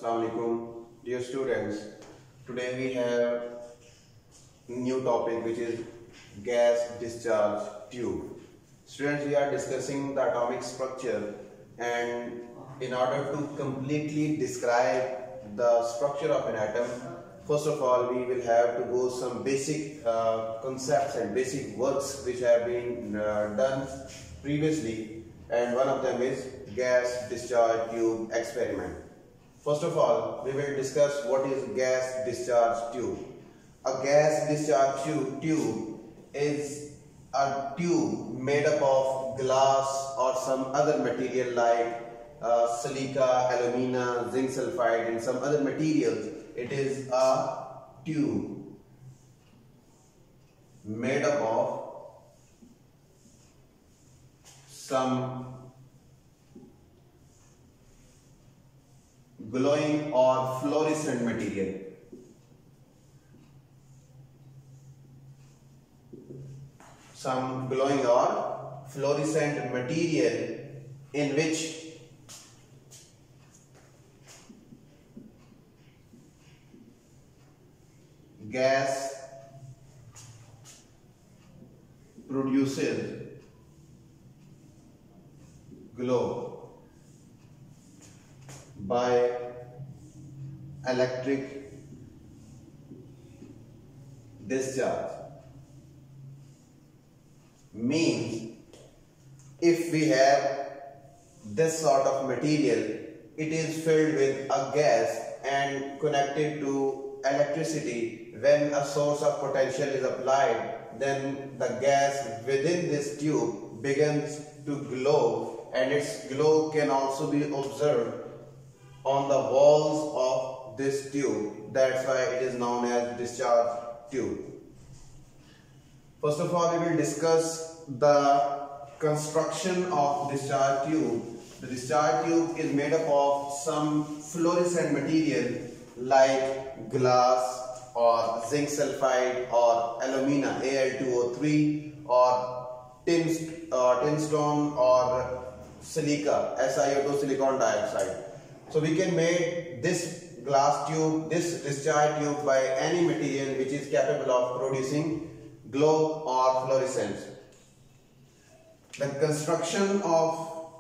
Assalamu alaikum, dear students. Today we have new topic which is gas discharge tube. Students, we are discussing the atomic structure, and in order to completely describe the structure of an atom, first of all we will have to go some basic concepts and basic works which have been done previously, and one of them is gas discharge tube experiment. First of all, we will discuss what is gas discharge tube. A gas discharge tube is a tube made up of glass or some other material like silica, alumina, zinc sulfide and some other materials. It is a tube made up of some glowing or fluorescent material. Some glowing or fluorescent material in which gas produces glow by electric discharge. Means if we have this sort of material, it is filled with a gas and connected to electricity. When a source of potential is applied, then the gas within this tube begins to glow, and its glow can also be observed on the walls of this tube. That's why it is known as discharge tube. First of all, we will discuss the construction of discharge tube. The discharge tube is made up of some fluorescent material like glass or zinc sulfide or alumina Al2O3 or tinstone or silica SiO2 silicon dioxide. So we can make this glass tube, this discharge tube by any material which is capable of producing glow or fluorescence. The construction of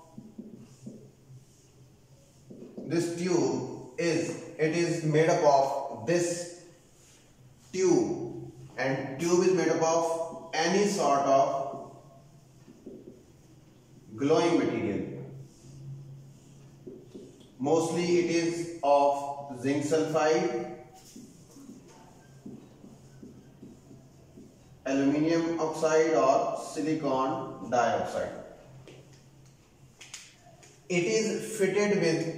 this tube is made up of this tube, and tube is made up of any sort of glowing material. Mostly it is of zinc sulfide, aluminium oxide or silicon dioxide. It is fitted with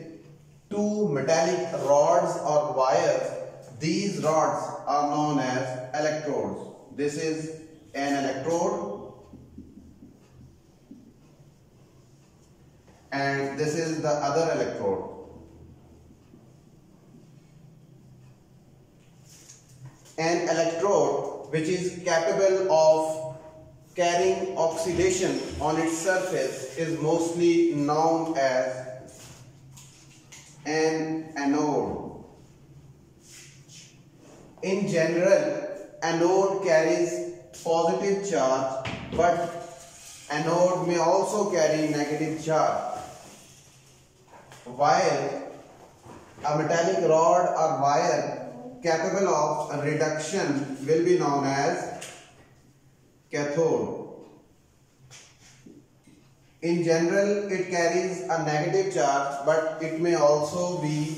two metallic rods or wires. These rods are known as electrodes. This is an electrode and this is the other electrode. An electrode which is capable of carrying oxidation on its surface is mostly known as an anode. In general, anode carries positive charge, but anode may also carry negative charge. While a metallic rod or wire capable of reduction will be known as cathode. In general, it carries a negative charge, but it may also be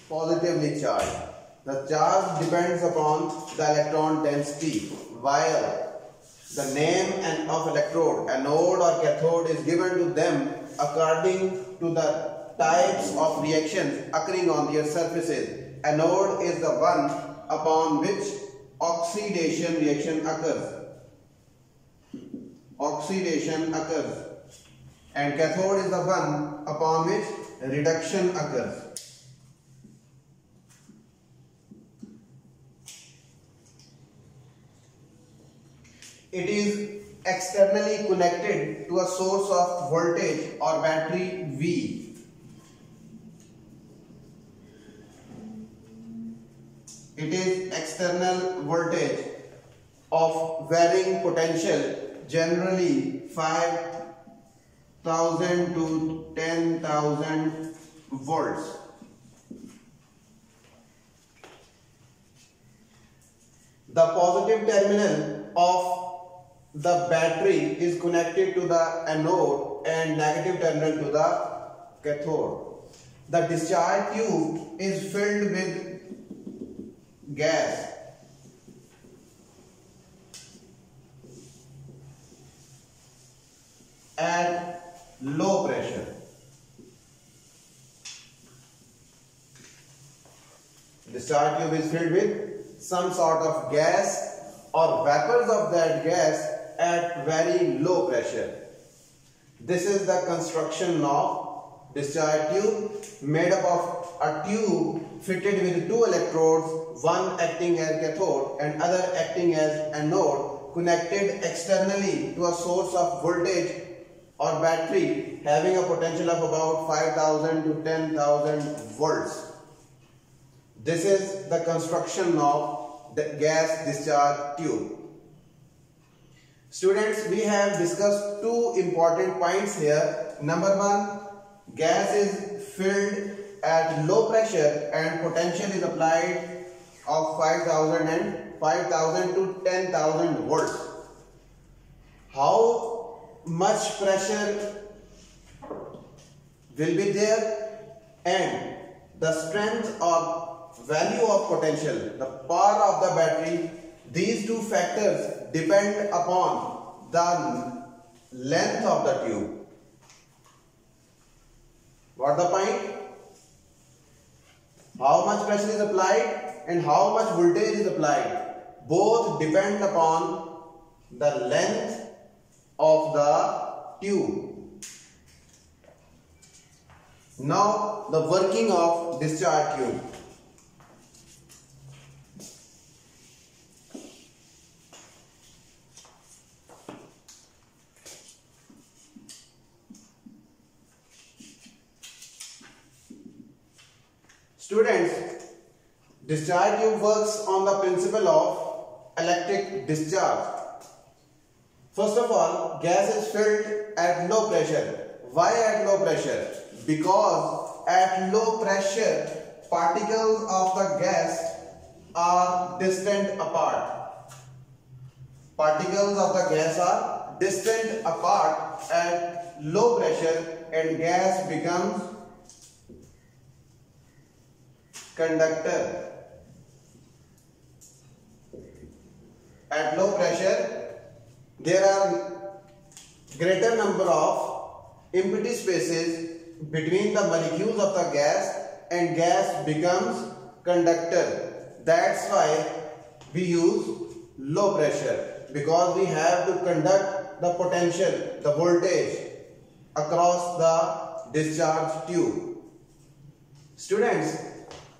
positively charged. The charge depends upon the electron density, while the name of electrode, anode or cathode, is given to them according to the types of reactions occurring on their surfaces. Anode is the one upon which oxidation reaction occurs. And cathode is the one upon which reduction occurs. It is externally connected to a source of voltage or battery V. It is external voltage of varying potential, generally 5,000 to 10,000 volts. The positive terminal of the battery is connected to the anode and negative terminal to the cathode. The discharge tube is filled with gas. At low pressure. Discharge tube is filled with some sort of gas or vapors of that gas at very low pressure. This is the construction of discharge tube, made up of a tube fitted with two electrodes, one acting as cathode and other acting as anode, connected externally to a source of voltage or battery having a potential of about 5,000 to 10,000 volts. This is the construction of the gas discharge tube. Students, we have discussed two important points here. Number one, gas is filled at low pressure and potential is applied of 5,000 to 10,000 volts. How much pressure will be there and the strength or value of potential, the power of the battery, these two factors depend upon the length of the tube. What the point? How much pressure is applied and how much voltage is applied. Both depend upon the length of the tube. Now the working of discharge tube. Students, discharge tube works on the principle of electric discharge. First of all, gas is filled at low pressure. Why at low pressure? Because at low pressure, particles of the gas are distant apart. Particles of the gas are distant apart at low pressure and gas becomes conductor. At low pressure, there are greater number of empty spaces between the molecules of the gas and gas becomes conductor. That's why we use low pressure, because we have to conduct the potential, the voltage across the discharge tube. Students,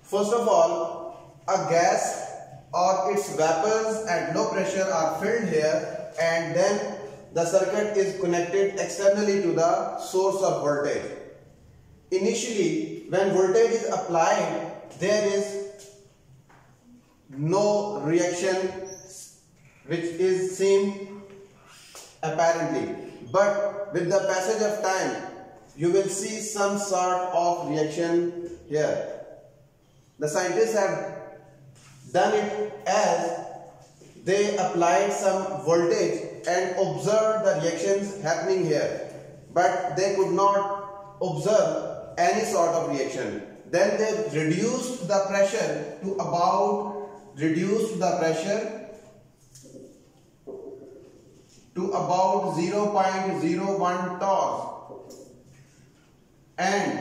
first of all, a gas or its vapors at low pressure are filled here and then the circuit is connected externally to the source of voltage. Initially, when voltage is applied, there is no reaction which is seen apparently. But with the passage of time, you will see some sort of reaction here. The scientists have done it as they applied some voltage and observed the reactions happening here, but they could not observe any sort of reaction. Then they reduced the pressure to about 0.01 torr and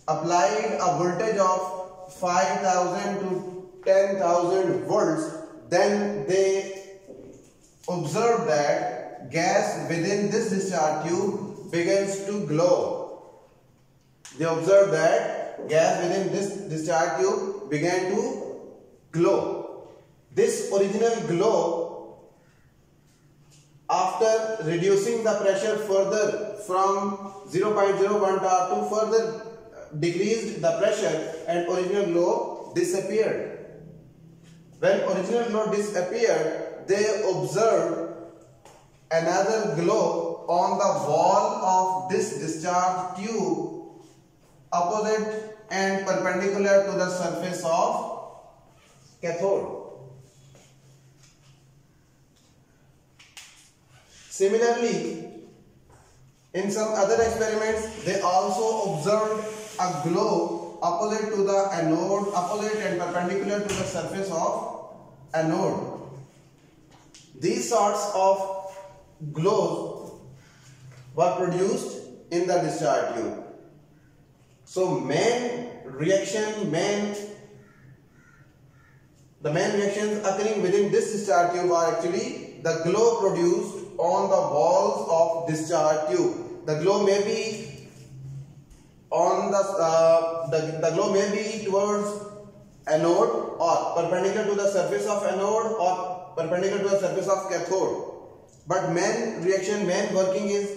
applied a voltage of 5,000 to 10,000 volts. Then they observed that gas within this discharge tube begins to glow. They observed that gas within this discharge tube began to glow. This original glow, after reducing the pressure further from 0.01 torr to further decreased the pressure and original glow disappeared. When original glow disappeared, they observed another glow on the wall of this discharge tube opposite and perpendicular to the surface of cathode. Similarly, in some other experiments, they also observed a glow opposite to the anode, opposite and perpendicular to the surface of anode. These sorts of glows were produced in the discharge tube. So the main reactions occurring within this discharge tube are actually the glow produced on the walls of discharge tube. The glow may be on the glow may be towards anode or perpendicular to the surface of anode or perpendicular to the surface of cathode. But main working is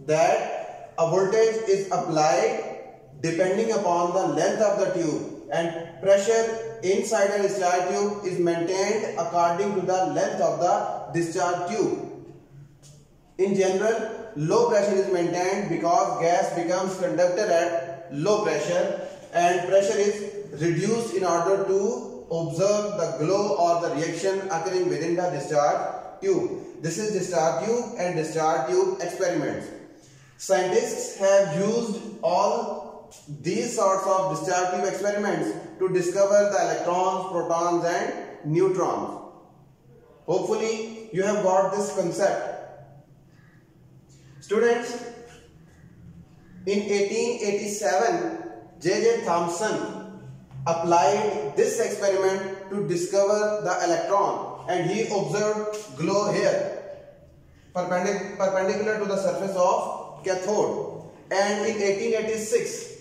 that a voltage is applied depending upon the length of the tube, and pressure inside a discharge tube is maintained according to the length of the discharge tube. In general, low pressure is maintained because gas becomes conductor at low pressure, and pressure is reduced in order to observe the glow or the reaction occurring within the discharge tube. This is discharge tube and discharge tube experiments. Scientists have used all these sorts of discharge tube experiments to discover the electrons, protons and neutrons. Hopefully you have got this concept. Students, in 1887, J.J. Thomson applied this experiment to discover the electron, and he observed glow here perpendicular to the surface of cathode. And in 1886,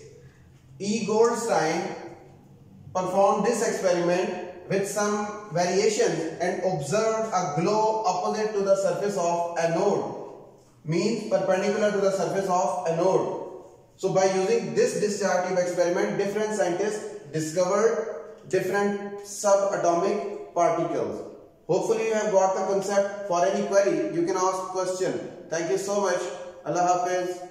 E. Goldstein performed this experiment with some variations and observed a glow opposite to the surface of anode, means perpendicular to the surface of anode. So by using this discharge tube experiment, different scientists discovered different subatomic particles. Hopefully you have got the concept. For any query, you can ask question. Thank you so much. Allah Hafiz.